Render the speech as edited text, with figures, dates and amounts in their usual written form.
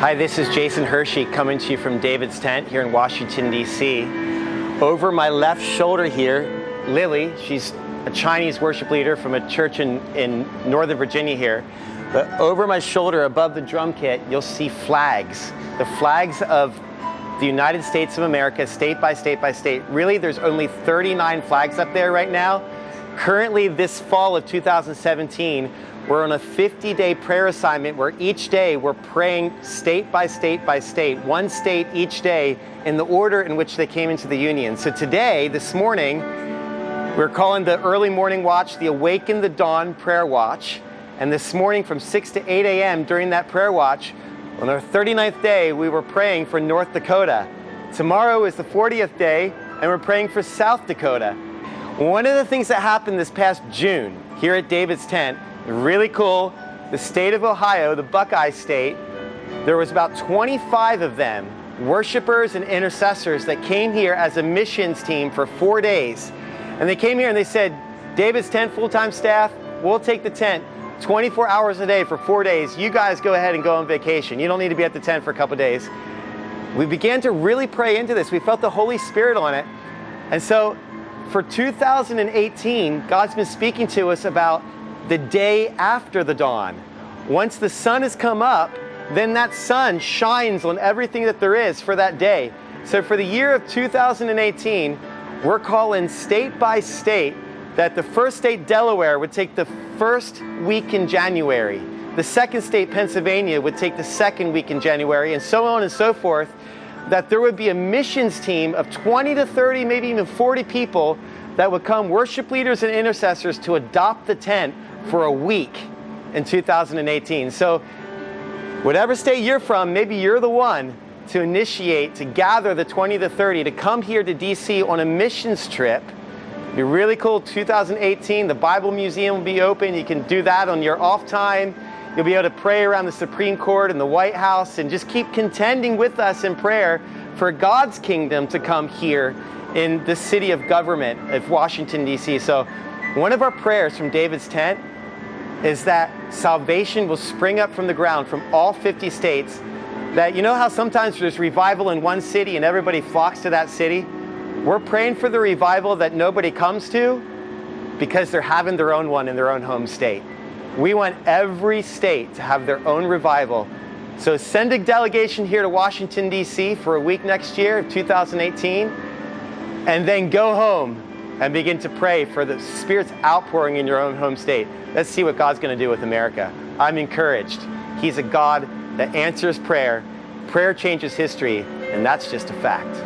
Hi, this is Jason Hershey coming to you from David's Tent here in Washington, D.C. Over my left shoulder here, Lily, she's a Chinese worship leader from a church in Northern Virginia here. But over my shoulder, above the drum kit, you'll see flags. The flags of the United States of America, state by state by state. Really, there's only 39 flags up there right now. Currently, this fall of 2017, we're on a 50-day prayer assignment where each day we're praying state by state by state, one state each day in the order in which they came into the Union. So today, this morning, we're calling the early morning watch the Awaken the Dawn prayer watch. And this morning from 6 to 8 a.m. during that prayer watch, on our 39th day, we were praying for North Dakota. Tomorrow is the 40th day, and we're praying for South Dakota. One of the things that happened this past June here at David's Tent, really cool, the state of Ohio, the Buckeye State, there was about 25 of them, worshipers and intercessors that came here as a missions team for 4 days. And they came here and they said, David's Tent full-time staff, we'll take the tent 24 hours a day for 4 days. You guys go ahead and go on vacation. You don't need to be at the tent for a couple days. We began to really pray into this. We felt the Holy Spirit on it. And so for 2018, God's been speaking to us about the day after the dawn. Once the sun has come up, then that sun shines on everything that there is for that day. So for the year of 2018, we're calling state by state that the first state, Delaware, would take the first week in January. The second state, Pennsylvania, would take the second week in January, and so on and so forth, that there would be a missions team of 20 to 30, maybe even 40 people that would come, worship leaders and intercessors, to adopt the tent for a week in 2018. So whatever state you're from, maybe you're the one to initiate, to gather the 20 to 30 to come here to DC on a missions trip. It'll be really cool. 2018, the Bible Museum will be open. You can do that on your off time. You'll be able to pray around the Supreme Court and the White House and just keep contending with us in prayer for God's kingdom to come here in the city of government of Washington, D.C. So one of our prayers from David's Tent is that salvation will spring up from the ground from all 50 states. That, you know how sometimes there's revival in one city and everybody flocks to that city? We're praying for the revival that nobody comes to because they're having their own one in their own home state. We want every state to have their own revival. So send a delegation here to Washington, D.C. for a week next year, 2018, and then go home and begin to pray for the Spirit's outpouring in your own home state. Let's see what God's going to do with America. I'm encouraged. He's a God that answers prayer. Prayer changes history, and that's just a fact.